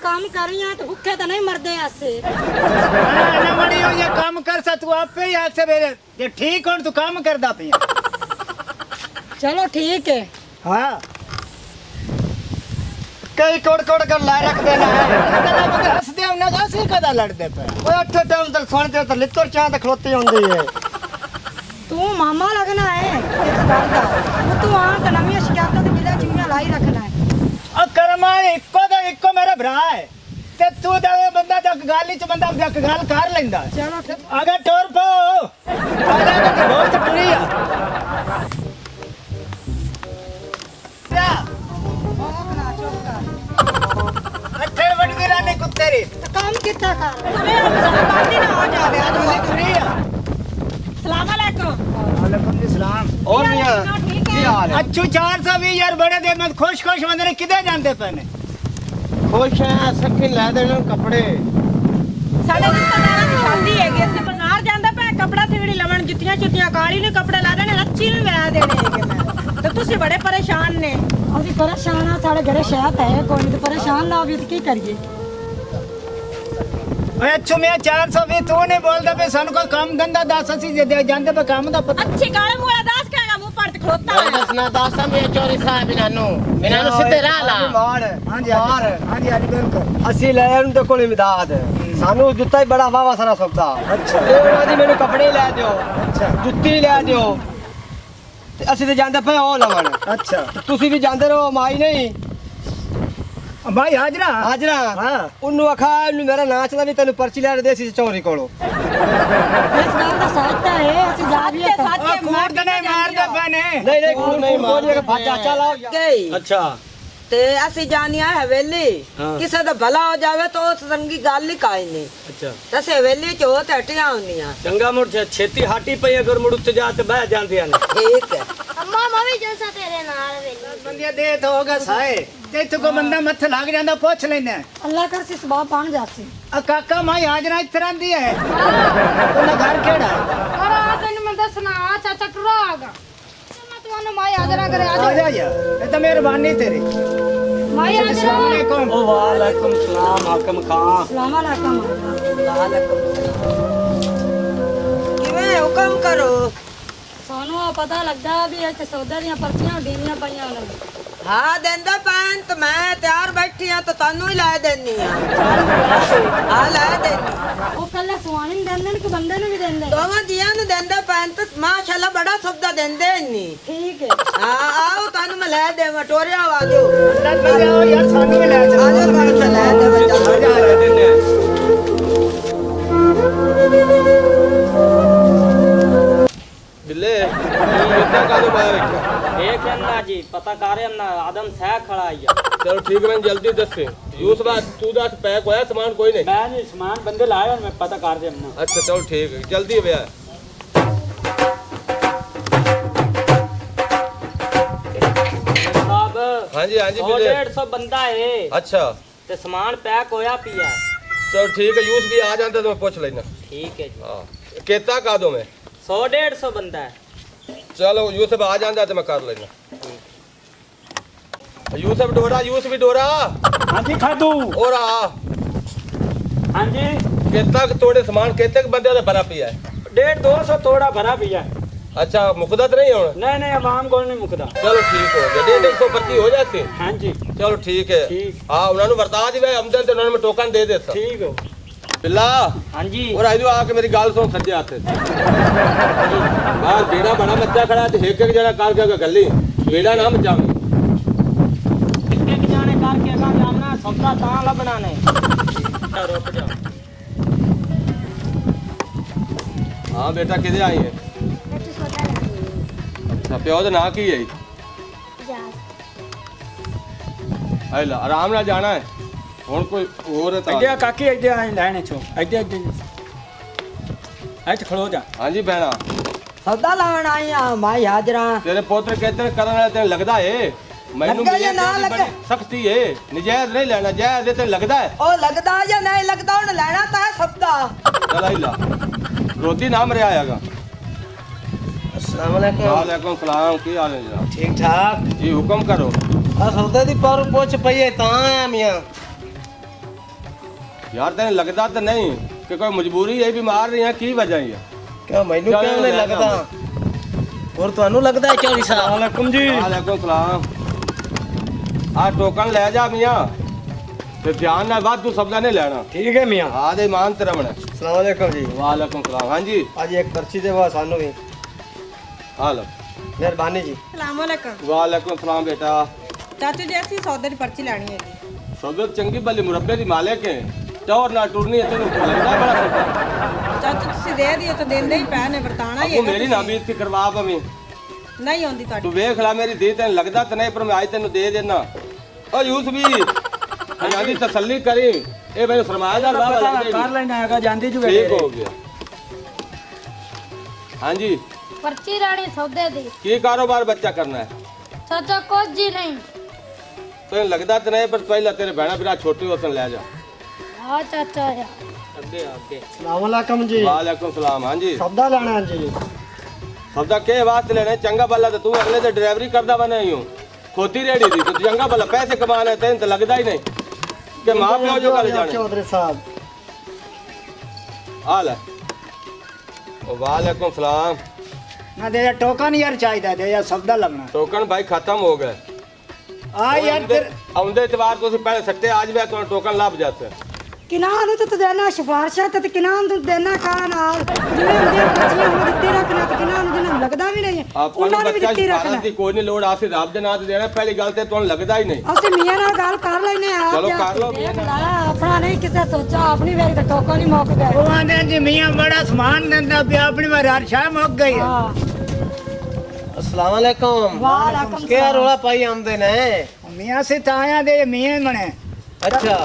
काम कर रही है तो भूखे तो नहीं मरदे ऐसे। ना मड़ी हो ये काम कर सा तू आपे ही आज सवेरे ये ठीक हो तू काम करदा पिया। चलो ठीक है। हां कई कोड़ कोड़ कर लाए रख देना है। कदा बगे हंसदे हो ना असली कदा लड़दे पे। ओए अठे टाइम तक सुनते तो लित्तर चाह तक खलोती होंदी है। तू मामा लगना है इस बार का। वो तू वहां का नवी शिकायत तो बिना चिंगा लाई रखना है। और कर्मा इक्को मेरा भरा है ते तू दे बंदा तक गाली च बंदा जक गाल कर लेंदा। चलो अगर टोर पो आजा तो बहुत टुरी है क्या अठे वड दी रानी कुत्ते रे तो काम कितना कर। अरे हम बात ना हो जावे आज टुरी टुरी है। अस्सलाम वालेकुम। वालेकुम सलाम। और मियां ठीक की है। हाल है? अच्छू 420 यार बड़े दे मत खुश बंदे ने किदे जानते पने खुश है सखी ला देने कपड़े। ਸਾਡੇ ਰਿਸ਼ਤੇਦਾਰਾਂ ਦੀ ਸ਼ਾਦੀ ਹੈਗੀ ਅਸੀਂ ਬਾਜ਼ਾਰ ਜਾਂਦਾ ਪਿਆ ਕਪੜਾ ਥਿਗੜੀ ਲਵਣ ਜੁੱਤੀਆਂ ਚੁੱਤੀਆਂ ਕਾਲੀ ਨੇ ਕਪੜੇ ਲਾ ਦੇਣੇ ਰੱਚੀ ਨੂੰ ਵਿਆਹ ਦੇਣੇ ਹੈਗੇ ਮੈਂ ਤੇ ਤੁਸੀਂ ਬੜੇ ਪਰੇਸ਼ਾਨ ਨੇ। ਅਸੀਂ ਪਰੇਸ਼ਾਨ ਆ ਸਾਡੇ ਘਰੇ ਸ਼ਾਇਦ ਹੈ ਕੋਈ ਨਹੀਂ ਪਰੇਸ਼ਾਨ ਨਾ ਹੋਵੇ ਤੇ ਕੀ ਕਰੀਏ। ओए अच्छू मैं 420 तू नहीं बोलदा पे सन कोई काम धंधा दस ਅਸੀਂ जे जानते पे काम दा पता। ਅੱਛੀ ਕਾਲੇ ਮੂਲਾ ਦਾਸ ਕਹੇਗਾ ਮੂੰਹ ਪਰ ਤੇ ਖਲੋਤਾ ਹੈ। दसना दासा में चोरी साहब बिनानो सीधे राह ला मार हां जी हां जी हां जी बिल्कुल ਅਸੀਂ ਲੈ ਆਉਂ ਤੇ ਕੋਲ ਇਮਦਾਦ ਸਾਨੂੰ ਜੁੱਤਾ ਹੀ ਬੜਾ ਵਾਵਾ ਸਾਰਾ ਸੌਦਾ। ਅੱਛਾ। ਇਹ ਉਹਨਾਂ ਦੀ ਮੈਨੂੰ ਕੱਪੜੇ ਲੈ ਦਿਓ ਅੱਛਾ ਜੁੱਤੀ ਲੈ ਦਿਓ ਤੇ ਅਸੀਂ ਤੇ ਜਾਂਦੇ ਪਏ ਉਹ ਲਵਣ अच्छा ਤੁਸੀਂ ਵੀ ਜਾਂਦੇ ਰਹੋ ਮਾਈ ਨਹੀਂ भाई हाजरा ਹਾਜਰਾ हां ਉਹਨੂੰ ਆਖਾ ਉਹਨੂੰ ਮੇਰਾ ਨਾਂ ਚਦਾ ਵੀ ਤੈਨੂੰ ਪਰਚੀ ਲੈ ਦੇ ਸੀ ਚੌਰੀ ਕੋਲੋਂ। ਇਸ ਗੱਲ ਦਾ ਸੱਚ ਹੈ ਅਸੀਂ ਜਾ ਵੀ ਸੱਚ ओ कूद दे मार दे पने ਨਹੀਂ ਨਹੀਂ ਕੋਈ ਨਹੀਂ ਮਾਰ ਫਾਟਾ ਚਲਾ ਗਈ ਅੱਛਾ ਤੇ ਅਸੀਂ ਜਾਣਿਆ ਹਵੇਲੀ ਕਿਸੇ ਦਾ ਭਲਾ ਹੋ ਜਾਵੇ ਤਾਂ ਉਸ ਰੰਗੀ ਗੱਲ ਹੀ ਕਾਈ ਨਹੀਂ। ਅੱਛਾ ਤਸੇ ਹਵੇਲੀ ਚ ਹੋ ਤੇ ਹਟੀਆਂ ਹੁੰਦੀਆਂ। ਚੰਗਾ ਮੁੜ ਛੇਤੀ ਹਾਟੀ ਪਈ ਅਗਰ ਮੁੜ ਉੱਤੇ ਜਾ ਤੇ ਬਹਿ ਜਾਂਦੀਆਂ ਨੇ। ਠੀਕ ਹੈ। अम्मा मैं भी जलसा तेरे नाल वेली बंदिया दे तो होगा साए ते इत्थे को बंदा मथ लग जांदा पूछ लेना ਅੱਲਾ ਕਰ ਸੀ ਸਵਾਬ ਬਣ ਜਾਸੀ। आ काका माई हाजरा इस तरह दी है ओना घर केड़ा है और आ तेन मैं दसना चाचा टुरा आगा मैं तुम्हारे माई हाजरा करे आ जा या ये तो मेहरबानी तेरी माई हाजरा अस्सलाम वालेकुम ओ वालेकुम सलाम हाकम खान। ਸਲਾਮ ਅਲੈਕਮ। ਕਿਵੇਂ ਹੁਕਮ ਕਰੋ। ਸਾਨੂੰ ਆ ਪਤਾ ਲੱਗਾ ਵੀ ਇੱਥੇ ਸੌਦੇ ਦੀਆਂ ਪਰਚੀਆਂ ਡੀਆਂ ਪਈਆਂ ਨੇ। ਹਾਂ ਦਿੰਦਾ ਪੈਨ ਤੇ ਮੈਂ ਤਿਆਰ ਬੈਠੀ ਆ ਤਾਂ ਤੁਹਾਨੂੰ ਹੀ ਲੈ ਦੇਣੀ ਆ। ਹਾਂ ਲੈ ਦੇਣੀ। ਉਹ ਕੱਲੇ ਸੁਆਣੀ ਨੂੰ ਦਿੰਦੇ ਨੇ ਕਿ ਬੰਦੇ ਨੂੰ ਵੀ ਦਿੰਦੇ? ਦੋਵਾਂ ਜੀਆਂ ਨੂੰ ਦਿੰਦਾ ਪੈਨ ਤੇ ਮਾਸ਼ਾਅੱਲਾ ਬੜਾ ਸਬਦਾ ਦਿੰਦੇ ਨਹੀਂ। ਠੀਕ ਹੈ। ਹਾਂ ਆਓ ਤੁਹਾਨੂੰ ਮੈਂ ਲੈ ਦੇਵਾਂ ਟੋਰਿਆ ਆ ਜਾਓ। अल्लाह जाओ यार सानू भी ले ਆ चलो ਜਾਓ ਤੁਹਾਨੂੰ ਮੈਂ ਲੈ ਦੇਵਾਂ आ ਚੱਲ। जा देने बिल्ले इतना कादो बाहर रखा देख अन्ना जी पता कर अन्ना आदम सह खड़ा आई चलो ठीक है जल्दी दस यूस बात तू दस पैक होया सामान कोई नहीं। मैं नहीं सामान बंदे लाए और मैं पता कर दे अन्ना। अच्छा चलो ठीक है जल्दी भैया। साहब हाँ जी 100 बिल्ले 150 बंदा है अच्छा ते सामान पैक होया पिया है। चलो ठीक है यूस भी आ जाता तो मैं पूछ लेना। ठीक है जी हाँ कितना का दो मैं 100 150 बंदा है। चलो यूसुफ आ जाता तो मैं कर लेना। यूसुफ डोरा यूसुफ भी डोरा हाँ जी खादू और आ हाँ जी कितना तोड़े सामान कितने बंदे का भरा पिया है। 150 200 थोड़ा भरा पिया है। अच्छा मुकदा तो नहीं होना। नहीं नहीं आवाम को नहीं मुकदा। चलो ठीक हो गया 150 पर्ची हो जाती। हाँ जी चलो ठीक है ठीक। हाँ उन्होंने वर्ता दी भाई आमदन तो उन्होंने टोकन दे देता। ठीक हो बिल्ला हाँ जी और आजू आके मेरी गाल सुन सज्जे आते बाहर बेड़ा बड़ा बच्चा खड़ा है एक एक जना कार के गली बेड़ा ना मचा एक जाने करके का जामना सबका ताला बनाने रुक जा। हाँ बेटा किधे आई है। अच्छा प्यो तो ना की है ला आराम ना जाना है ਹੁਣ ਕੋਈ ਹੋਰ ਤਾਂ ਇੱਧੇ ਕਾਕੀ ਇੱਧੇ ਆ ਲੈਣੇ ਚੋ ਇੱਧੇ ਇੱਧੇ ਇੱਥੇ ਖੜੋ ਜਾ। ਹਾਂਜੀ ਭੈਣਾ ਸੌਦਾ ਲਾਉਣ ਆਈ ਆ ਮਾਈ ਹਾਜਰਾ। ਤੇਰੇ ਪੁੱਤਰ ਕਹਿੰਦੇ ਕਰਨ ਵਾਲਾ ਤੈਨੂੰ ਲੱਗਦਾ ਏ ਮੈਨੂੰ ਲੱਗਾ ਜਾਂ ਨਾ ਲੱਗਾ? ਸਖਤੀ ਏ ਨਜਾਇਜ਼ ਨਹੀਂ ਲੈਣਾ ਜਾਇਜ਼ ਤੇ ਲੱਗਦਾ ਹੈ। ਉਹ ਲੱਗਦਾ ਜਾਂ ਨਹੀਂ ਲੱਗਦਾ ਹੁਣ ਲੈਣਾ ਤਾਂ ਹੈ ਸਬਦਾ। ਚਲ ਆਈ ਲਾ ਰੋਟੀ ਨਾ ਮਰਿਆ ਆਏਗਾ। अस्सलाम वालेकुम वालेकुम सलाम की हाल है जनाब। ठीक ठाक जी हुक्म करो। आ सौदे दी पर पुछ पई है तां आया मियां यार तेन लगदा तो नहीं कि कोई मजबूरी है बीमार रही है की वजह है क्यों मैनू क्यों नहीं लगदा और ਤੁਹਾਨੂੰ ਲੱਗਦਾ ਹੈ ਚੌਧਰੀ ਸਾਹਿਬ वालेकुम जी वालेकुम सलाम आ टोकन ले जा मियां ते ध्यान नाल वाद तू सबदा नहीं लेना ठीक है मियां आ दे ईमान ते रवण अस्सलाम वालेकुम जी वालेकुम सलाम हां जी आज एक पर्ची देवा सानू भी आ लो मेहरबानी जी ਸਲਾਮੁਅਲੈਕਮ वालेकुम सलाम बेटा ਚਾਚੂ ਜੀ ਅਸੀਂ ਸੌਦੇ ਦੀ ਪਰਚੀ ਲੈਣੀ ਹੈ ਜੀ सौदत चंगी भली मुरब्बे दी मालिक है टोर ना टुरनी है तेनू लगदा बड़ा सौदा ਚਾਚੂ ਤੁਸੀਂ ਦੇ ਦਿਓ ਤਾਂ ਦਿੰਦੇ ਹੀ ਪੈ ਨੇ ਵਰਤਾਣਾ ਹੀ तू मेरी ना बेइज्जती करवा पवी ਨਹੀਂ ਆਉਂਦੀ ਤੁਹਾਡੀ तू वेख ला मेरी दी तेन लगदा तो नहीं पर मैं आज तेन दे देना ओ यूस भी अजादी तसल्ली करी ए मैंने सरमायादार बाबा कर लेना हैगा ਜਾਂਦੀ ਜੂ ठीक हो गया हाँ जी पर्ची रानी सौदे दी की कारोबार बच्चा करना है चाचा कुछ जी नहीं तो लगदा तो नहीं पर पहला तेरे बहना बिरा छोटी होसन ले जा हाँ चाचा या अस्सलाम वालेकुम जी वालेकुम सलाम हाँ जी सौदा लेना जी सबदा के वास्ते लेने चंगा भला तो तू अगले दिन ड्राइवरी करदा बना ही हूं खोती रेडी थी तो चंगा भला पैसे कमाने तेन तो लगदा ही नहीं कि मां प्यो जो कर जाने चौधरी साहब आ ले ओ वालेकुम सलाम ना दे टोकन यार चाहिए दे यार सौदा लगना टोकन भाई खत्म हो गए आ यार फिर आउंदे इतवार तो पहले सट्टे आज भी तो टोकन लाभ जाते ਕਿਨਾਂ ਨੂੰ ਤੇ ਦੇਣਾ ਸਿਫਾਰਸ਼ਾਂ ਤੇ ਕਿਨਾਂ ਨੂੰ ਦੇਣਾ ਖਾਣ ਨਾਲ ਜਿਵੇਂ ਹੁੰਦੀਆਂ ਬੱਚੀਆਂ ਨੂੰ ਦਿੱਤੀ ਰੱਖਣਾ ਤੇ ਕਿਨਾਂ ਨੂੰ ਜਿਹਨਾਂ ਲੱਗਦਾ ਵੀ ਨਹੀਂ ਆਪਾਂ ਨੂੰ ਬੱਚਾ ਸਿਫਾਰਸ਼ ਦੀ ਕੋਈ ਨਹੀਂ ਲੋੜ ਆਸੀ ਰੱਬ ਦੇ ਨਾਂ ਤੇ ਦੇਣਾ ਪਹਿਲੀ ਗੱਲ ਤੇ ਤੁਹਾਨੂੰ ਲੱਗਦਾ ਹੀ ਨਹੀਂ ਅਸੀਂ ਮੀਆਂ ਨਾਲ ਗੱਲ ਕਰ ਲੈਨੇ ਆ ਚਲੋ ਕਰ ਲਓ ਦੇਖ ਲਾ ਆਪਣਾ ਨਹੀਂ ਕਿਸੇ ਸੋਚਾ ਆਪਣੀ ਵੇਰ ਤੇ ਟੋਕਾ ਨਹੀਂ ਮੁੱਕ ਗਿਆ ਉਹ ਆਂਦੇ ਜੀ ਮੀਆਂ ਬੜਾ ਸਮਾਨ ਦਿੰਦਾ ਪਿਆ ਆਪਣੀ ਵਾਰ ਹਰ ਸ਼ਾਹ ਮੁੱਕ ਗਈ ਹਾਂ अस्सलाम वालेकुम ਵਾਲੇਕੁਮ क्या रोला पाई आमदे ने ਮੀਆਂ ਸੇ ਤਾਂ ਆਇਆ ਦੇ ਮੀਆਂ ਬਣੇ अच्छा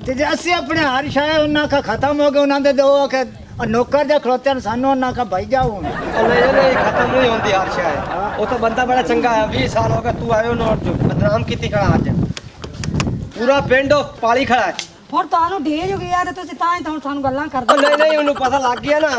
ਤੇ ਜੇ ਅਸੀਂ ਆਪਣੇ ਹਰ ਸ਼ਾਹ ਉਹਨਾਂ ਦਾ ਖਤਮ ਹੋ ਗਿਆ ਉਹਨਾਂ ਦੇ ਦੋ ਕਿ ਨੌਕਰ ਦੇ ਖਲੋਤੇ ਨੇ ਸਾਨੂੰ ਉਹਨਾਂ ਦਾ ਭਾਈ ਜਾਓ ਹੁਣ और नहीं खत्म नहीं होती हर शायद वो तो बंदा बड़ा चंगा है 20 साल हो गए तू आयो नोट जो बदनाम कीती खड़ा आज पूरा पिंड पाली खड़ा है ਹੁਣ ਤੁਹਾਨੂੰ ਢੇਜ ਹੋ ਗਿਆ ਤੇ ਤੁਸੀਂ ਤਾਂ ਹੀ ਤਾਂ ਸਾਨੂੰ ਗੱਲਾਂ ओ ਕਰਦੇ नहीं उन्हें पता लग गया ना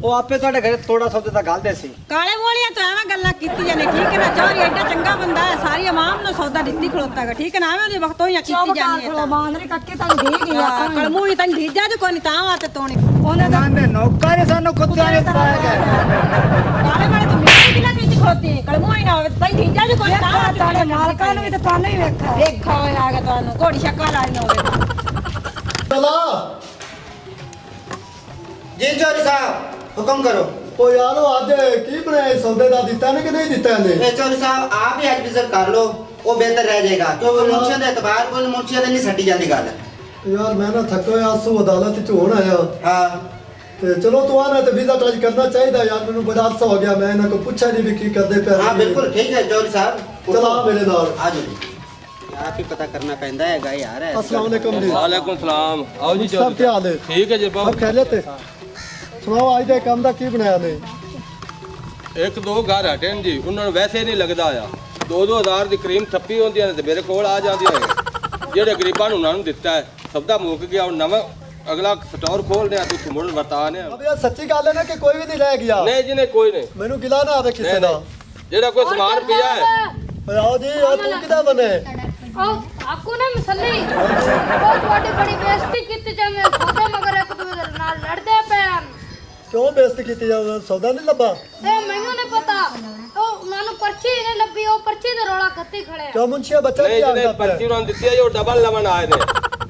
वो आपे ਤੁਹਾਡੇ ਘਰੇ ਥੋੜਾ ਸੌਦੇ ਦਾ ਗੱਲ ਦੇ ਸੀ ਕਾਲੇ ਮੋਲੀਆਂ ਤੋਂ ਐਵੇਂ ਗੱਲਾਂ ਕੀਤੀ ਜਾਂਦੇ ਠੀਕ ਹੈ ਨਾ ਚੋਰੀ ਐਡਾ ਚੰਗਾ ਬੰਦਾ ਹੈ ਸਾਰੀ ਆਵਾਮ ਨੂੰ ਸੌਦਾ ਦਿੱਤੀ ਖਲੋਤਾ ਹੈਗਾ ਠੀਕ ਹੈ ਨਾ ਐਵੇਂ ਉਹਦੇ ਵਕਤੋਂ ਹੀ ਕੀਤੀ ਜਾਂਦੀ ਹੈ ਮਾਂਦਰੀ ਕੱਕੇ ਤਾਂ ਦੇ ਗਿਆ ਕਲਮੂ ਹੀ ਤਾਂ ਢੀਜਾ ਜੋ ਕੋਈ ਤਾਂ ਵਾਤੇ ਤੋਣੀ ਉਹਨਾਂ ਦਾ ਦੇ ਨੌਕਰ ਸਾਨੂੰ ਕੁੱਤਿਆਂ ਨੇ ਪਾਇਆ ਗਿਆ ਕਾਲੇ ਵਾਲੇ ਤੋਂ ਮੇਰੀ ਕਿਲਾ ਵਿੱਚ ਖੋਤੀ ਕਲਮੂ ਹੀ ਨਾ ਹੋਵੇ ਤਾਂ ਢੀਜਾ ਜੋ ਕੋਈ ਤਾਂ ਵਾਤੇ ਮਾਲਕਾਂ ਨੂੰ ਵੀ ਤਾਂ ਤੁਹਾਨੂੰ ਹੀ ਵੇਖਾ ਹੋਇਆ ਹੈਗਾ ਤੁਹਾਨੂੰ ਘੋੜੀ ਸ਼ੱਕਾ ਲਾਈ ਨਾ ਹੋਵੇ ਜੀ ਚੌਧਰੀ ਸਾਹਿਬ ਹੁਕਮ ਕਰੋ ਉਹ ਯਾਰ ਉਹ ਅੱਜ ਕੀ ਬਣਾਇਆ ਸੌਦੇ ਦਾ ਦਿੱਤਾ ਨੇ ਕਿ ਨਹੀਂ ਦਿੱਤਾ ਇਹਨੇ ਇਹ ਚੌਧਰੀ ਸਾਹਿਬ ਆਪ ਹੀ ਅੱਜ ਵਿਜ਼ਿਟ ਕਰ ਲਓ ਉਹ ਬਿਹਤਰ ਰਹਿ ਜਾਏਗਾ ਕਿਉਂਕਿ ਮੁਨਸ਼ੀਆਂ ਦੇ ਇਤਬਾਰ ਕੋਈ ਮੁਨਸ਼ੀਆਂ ਦੇ ਨਹੀਂ ਸੱਟੀ ਜਾਂਦੀ ਗੱਲ ਯਾਰ ਮੈਂ ਨਾ ਥੱਕ ਹੋਇਆ ਸੂ ਅਦਾਲਤ ਚ ਹੋਣ ਆਇਆ ਹਾਂ ਤੇ ਚਲੋ ਤੂੰ ਆਣਾ ਤੇ ਵੀਜ਼ਾ ਟੱਚ ਕਰਨਾ ਚਾਹੀਦਾ ਯਾਰ ਮੈਨੂੰ ਬੜਾ ਅਰਸਾ ਹੋ ਗਿਆ ਮੈਂ ਇਹਨਾਂ ਕੋ ਪੁੱਛਿਆ ਨਹੀਂ ਵੀ ਕੀ ਕਰਦੇ ਪਏ ਹਾਂ ਬਿਲਕੁਲ ਠੀਕ ਹੈ ਚੌਧਰੀ ਸਾਹਿਬ ਚਲਾ ਮੇਰੇ ਨਾਲ ਆ ਜਾਓ ਜੀ ਆਪ ਹੀ ਪਤਾ ਕਰਨਾ ਪੈਂਦਾ ਹੈਗਾ ਯਾਰ अस्सलाम वालेकुम जी वालेकुम सलाम आओ जी सब क्या हाल है ठीक है जी सब बहुत खैरियत है सुनाओ आज ਦੇ ਕੰਮ ਦਾ ਕੀ ਬਣਾਇਆ ਨੇ ਇੱਕ ਦੋ ਘਰ ਹਟੇ ਨੇ ਜੀ ਉਹਨਾਂ ਨੂੰ ਵੈਸੇ ਨਹੀਂ ਲੱਗਦਾ ਆ 2-2000 ਦੀ ਕਰੀਮ ਥੱਪੀ ਹੁੰਦੀਆਂ ਨੇ ਤੇ ਮੇਰੇ ਕੋਲ ਆ ਜਾਂਦੀਆਂ ਨੇ ਜਿਹੜੇ ਗਰੀਬਾਂ ਨੂੰ ਉਹਨਾਂ ਨੂੰ ਦਿੱਤਾ ਹੈ ਸਬਦਾ ਮੁੱਕ ਗਿਆ ਹੁਣ ਨਵਾਂ ਅਗਲਾ ਸਟੋਰ ਖੋਲਦੇ ਆ ਤੁਸੀਂ ਮੁੜ ਵਰਤਾਨੇ ਅਬ ਇਹ ਸੱਚੀ ਗੱਲ ਹੈ ਨਾ ਕਿ ਕੋਈ ਵੀ ਨਹੀਂ ਰਹਿ ਗਿਆ ਨਹੀਂ ਜੀ ਨਹੀਂ ਕੋਈ ਨਹੀਂ ਮੈਨੂੰ ਗਿਲਾ ਨਾ ਆਵੇ ਕਿਸੇ ਦਾ ਜਿਹੜਾ ਕੋਈ ਸਮਾਨ ਪਿਆ ਹੈ ਆਓ ਜੀ ਉਹ ਤੂੰ ਕਿਦਾ ਬਣੇ आपको ना मसली बहुत बड़ी बड़ी बेइज्जती की जाए सौदे मगर एक दूसरे नाल लड़दे पे ਕਿਉਂ ਬੇਇੱਜ਼ਤੀ ਕੀਤੀ ਜਾਵੇ ਸੌਦਾ ਨਹੀਂ ਲੱਭਾ ए मैनू नहीं पता ओ मानो पर्ची नहीं लभी ओ पर्ची दे रोला खत्ती खड़े ਕਿਉਂ ਮੁੰਸ਼ੀਆ ਬੱਚਾ ਨਹੀਂ ਕੀ ਜਿਹਨੇ ਆਖਦਾ ਪਰਚੀ ਉਹਨਾਂ ਨੂੰ ਦਿੱਤੀ ਹੈ ਜੋ ਡਬਲ ਲਵਣ ਆਏ ਨੇ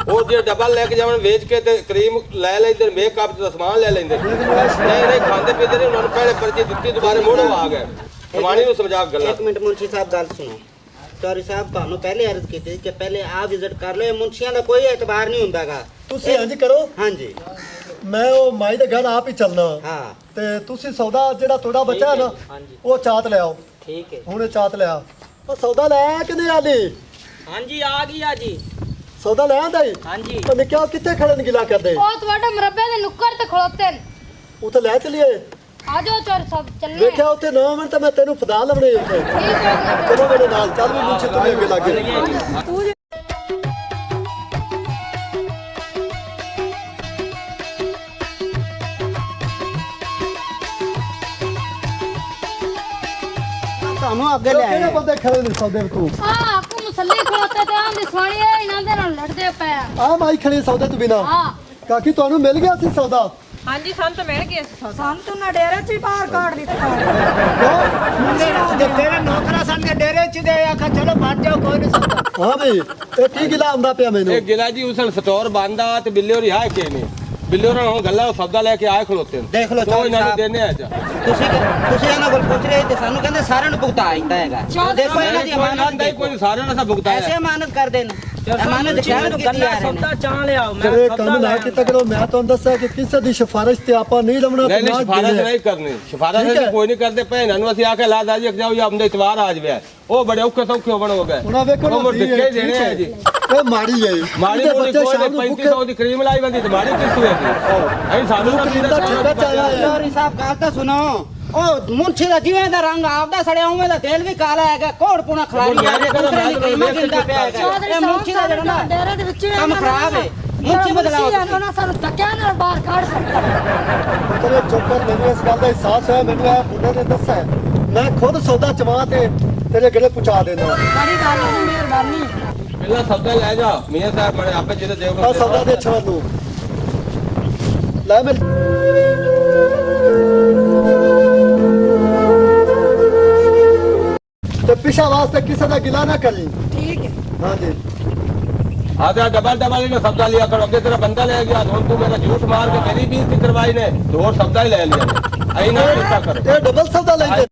ਉਹ ਜੇ ਡਬਲ ਲੈ ਕੇ ਜਾਵਣ ਵੇਚ ਕੇ ਤੇ ਕਰੀਮ ਲੈ ਲੈਂਦੇ ਮੇਕਅਪ ਦਾ ਸਮਾਨ ਲੈ ਲੈਂਦੇ ਨਹੀਂ ਖਾਂਦੇ ਪੀਂਦੇ ਨਹੀਂ ਉਹਨਾਂ ਨੂੰ ਪਹਿਲੇ ਪਰਚੀ ਦਿੱਤੀ ਦੁਬਾਰੇ ਮੋੜੋ ਆ ਗਏ ਸਮਾਨੀ ਨੂੰ ਸਮਝਾ ਗੱਲਾਂ ਇੱਕ ਮਿੰਟ ਮੁਨਸ਼ੀ ਸਾਹਿਬ ਗੱਲ ਸੁਣੋ ਚੌਧਰੀ ਸਾਹਿਬ ਤੁਹਾਨੂੰ ਪਹਿਲੇ ਅਰਜ਼ ਕੀਤੀ ਕਿ ਪਹਿਲੇ ਆ ਵਿਜ਼ਿਟ ਕਰ ਲਓ ਇਹ ਮੁਨਸ਼ੀਆਂ ਦਾ ਕੋਈ ਇਤਬਾਰ ਨਹੀਂ ਹੁੰਦਾਗਾ ਤੁਸੀਂ ਇੰਜ ਕਰੋ ਹਾਂਜੀ ਮੈਂ ਉਹ ਮਾਈ ਦੇ ਘਰ ਆਪ ਹੀ ਚੱਲਣਾ ਹਾਂ ਤੇ ਤੁਸੀਂ ਸੌਦਾ ਜਿਹੜਾ ਤੁਹਾਡਾ ਬੱਚਾ ਹੈ ਨਾ ਉਹ ਚਾਤ ਲੈ ਆਓ ठीक है ਹੁਣੇ ਚਾਤ ਲਿਆ ਉਹ ਸੌਦਾ ਲੈ ਆਇਆ ਕਿ ਨਹੀਂ ਆਲੀ हाँ जी आ गया जी ਸੌਦਾ ਲੈ ਆਂਦਾ ਹੀ हाँ जी ਪਰ ਨਿੱਕਿਆ ਕਿੱਥੇ ਖੜੇ ਨੇ ਗਿਲਾ ਕਰਦੇ ओ ਤੁਹਾਡੇ ਮਰੱਬੇ ਦੇ ਨੁੱਕਰ ਤੇ ਖਲੋਤੇ ਨੇ ਉੱਥੇ ਲੈ ਚਲੀਏ ਆ ਜਾਓ ਚੋਰ ਸਭ ਚੱਲਨੇ ਵੇਖਿਆ ਉੱਥੇ ਨਾ ਮੈਂ ਤਾਂ ਮੈਂ ਤੈਨੂੰ ਫਦਾ ਲਵਣੇ ਉੱਥੇ ਠੀਕ ਹੈ ਚਲੋ ਮੇਰੇ ਨਾਲ ਚੱਲ ਵੀ ਮੁੱਛੇ ਤੂੰ ਅੱਗੇ ਲੱਗੇ ਤੁਹਾਨੂੰ ਅੱਗੇ ਲੈ ਕਿਹੜੇ ਆਏ ਬੰਦੇ ਖੜੇ ਨੇ ਸੌਦੇ ਤੂੰ ਆ ਆਪਕੋ ਮਸੱਲੀ ਖਲੋਤੇ ਤੇ ਆਂ ਦੀ ਸਵਾਣੀ ਹੈ ਇਹਨਾਂ ਦੇ ਨਾਲ ਲੜਦੇ ਪਏ ਆ ਆ ਮਾਈ ਖੜੀ ਸੌਦੇ ਤੋਂ ਬਿਨਾ ਹਾਂ ਕਾਕੀ ਤੁਹਾਨੂੰ ਮਿਲ ਗਿਆ ਸੀ ਸੌਦਾ ਹਾਂਜੀ ਸਾਨੂੰ ਤਾਂ ਮਿਲ ਗਿਆ ਸਾਨੂੰ ਤਾਂ ਨਾ ਡੇਰੇ 'ਚ ਹੀ ਬਾਹਰ ਕੱਢ ਦਿੱਤਾ ਤੇਰੇ ਨੌਕਰਾਂ ਸਾਹਮਣੇ ਡੇਰੇ ਚ ਦੇ ਆਖਾ ਚਲੋ ਬਣ ਜਾਓ ਕੋਈ ਨਹੀਂ ਸੌਦਾ ਹਾਂ ਬਈ ਇਹ ਕੀ ਗਿਲਾ ਆਉਂਦਾ ਪਿਆ ਮੈਨੂੰ ਇਹ ਗਿਲਾ ਜੀ ਉਸਨ ਸਟੋਰ ਬੰਦਾ ਤੇ ਬਿੱਲੇ ਹੋਰੀ ਆਏ ਕੇ ਨਹੀਂ ਬਿੱਲੇ ਹੋਰਾਂ ਹੁਣ ਗੱਲਾਂ ਸੌਦਾ ਲੈ ਕੇ ਆਏ ਖਲੋਤੇ ਨੇ ਦੇਖ ਲਓ ਦੋ ਚੌਧਰੀ ਇਹਨਾਂ ਨੂੰ ਸਾਹਿਬ। ਦੇਣੇ ਆ ਜਾ ਤੁਸੀਂ ਇਹਨਾਂ ਕੋਲ ਪੁੱਛ ਰਹੇ ਤੇ ਸਾਨੂੰ ਕਹਿੰਦੇ ਸਾਰਿਆਂ ਨੂੰ ਭੁਗਤਾ ਆਇਂਦਾ ਹੈਗਾ ਦੇਖੋ ਇਹਨਾਂ ਦੀ ਅਮਾਨਤ ਨਹੀਂ ਕੋਈ ਸਾਰਿਆਂ ਨੇ ਸਭ ਭੁਗਤਾਇਆ ਐਸੇ ਅਮਾਨਤ ਕਰ ਦੇਣ ਅਮਾਨਤ ਖਿਆਲ ਕੀਤੀ ਆ ਰਹੇ ਨੇ ਚਾਹ ਲਿਆਓ ਜਿਹੜੇ ਕੰਮ ਨਾ ਕੀਤਾ ਕਰੋ ਮੈਂ ਤੁਹਾਨੂੰ ਦੱਸਿਆ ਕਿ ਕਿਸੇ ਦੀ ਸਿਫਾਰਿਸ਼ ਤੇ ਆਪਾਂ ਨਹੀਂ ਲਵਣਾ ਨਹੀਂ ਨਹੀਂ ਸਿਫਾਰਿਸ਼ ਨਹੀਂ ਕਰਨੀ ਸਿਫਾਰਿਸ਼ ਠੀਕ ਅਸੀਂ ਹੈ। ਕੋਈ ਨਹੀਂ ਕਰਦੇ ਭੈਣਾਂ ਨੂੰ ਅਸੀਂ ਆ ਕੇ ਲਾ ਦਾ ਜੀ ਜਾਓ ਆਪਦੇ ਇਤਵਾਰ ਆ ਜਵੇ ਉਹ ਬੜੇ ਔਖੇ ਸੌਖੇ ਬਣ ਹੋ ਗਏ ਉਹਨਾਂ ਵੇਖੋ ਉਹ ਧੱਕੇ ਦੇਣੇ ਆ ਜੀ ਇਹ ਮਾੜੀ ਹੈ ਮਾੜੀ ਇਹਦੇ ਮੋਟੀ ਬੱਚੇ ਕੋਈ ਸ਼ਾਮ ਨੂੰ 3500 ਦੀ ਕਰੀਮ ਲਾਈ ਬੰਦੀ ਤੇ ਮਾੜੀ ਕਿਸ ਹੋਈ ਅਸੀਂ ਸਾਨੂੰ ਤਾਂ ਕਰੀਮ ਦਾ ਠੇਕਾ ਚਾਹਿਆ ਹੈ ਚੌਧਰੀ ਸਾਹਿਬ ਗੱਲ ਤਾਂ ਸੁਣੋ ਉਹ ਮੁੰਛੀ ਦਾ ਜਿਵੇਂ ਦਾ ਰੰਗ ਆਪਦਾ ਸੜਿਆ ਉਵੇਂ ਦਾ ਤੇਲ ਵੀ ਕਾਲਾ ਹੈਗਾ ਕੋੜ ਪੁਣਾ ਖਲਾਰੀ ਜਾ ਕੇ ਦੂਸਰੇ ਦੀ ਕਰੀਮਾਂ ਗਿੰਦਾ ਪਿਆ ਹੈਗਾ ਇਹ ਮੁੰਛੀ ਦਾ ਜਿਹੜਾ ਨਾ ਡੇਰੇ ਦੇ ਵਿੱਚ ਕੰਮ ਖਰਾਬ ਹੈ ਮੁੰਛੀ ਬਦਲਾਓ ਤੁਸੀਂ। ਉਹਨਾਂ ਸਾਨੂੰ ਧੱਕਿਆਂ ਨਾਲ ਬਾਹਰ ਕੱਢ ਸਕਦਾ ਚਲੋ ਚੁੱਕਰ ਮੈਨੂੰ ਇਸ ਗੱਲ ਦਾ ਅਹਿਸਾਸ ਹੈ ਮੈਨੂੰ ਇਹ ਮੁੰਡੇ ਨੇ ਦੱਸਿਆ ਹੈ। ਮੈਂ ਖੁਦ ਸੌਦਾ ਚਵਾ ਤੇ ਤੇਰੇ ਗਲੇ ਪਹੁੰਚਾ ਦੇਣਾ ਬੜੀ ਗੱਲ ਹੈ ਮਿਹਰਬਾਨੀ ਪਹਿਲਾਂ ਸੌਦਾ ਲੈ ਜਾ ਮੀਆਂ ਸਾਹਿਬ ਬੜੇ ਆਪੇ ਜਿਹਦੇ ਦੇਵ ਆ ਸੌਦਾ ਦੇ ਛਵਰ ਨੂੰ ਲੈ ਮੈਂ ਤੇ ਪਿਛਾ ਵਾਸਤੇ ਕਿਸੇ ਦਾ ਗਿਲਾ ਨਾ ਕਰੀ ਠੀਕ ਹੈ ਹਾਂ ਜੀ आधा डबल डबल ने सब्जा लिया करो अगे तेरा बंदा ले गया धोन तू मेरा झूठ मार के मेरी बेइज्जती करवाई ने तो और सब्जा ही ले लिया आई ना चिंता करो ਇਹ ਡਬਲ ਸੌਦਾ ਲੈਂਦੇ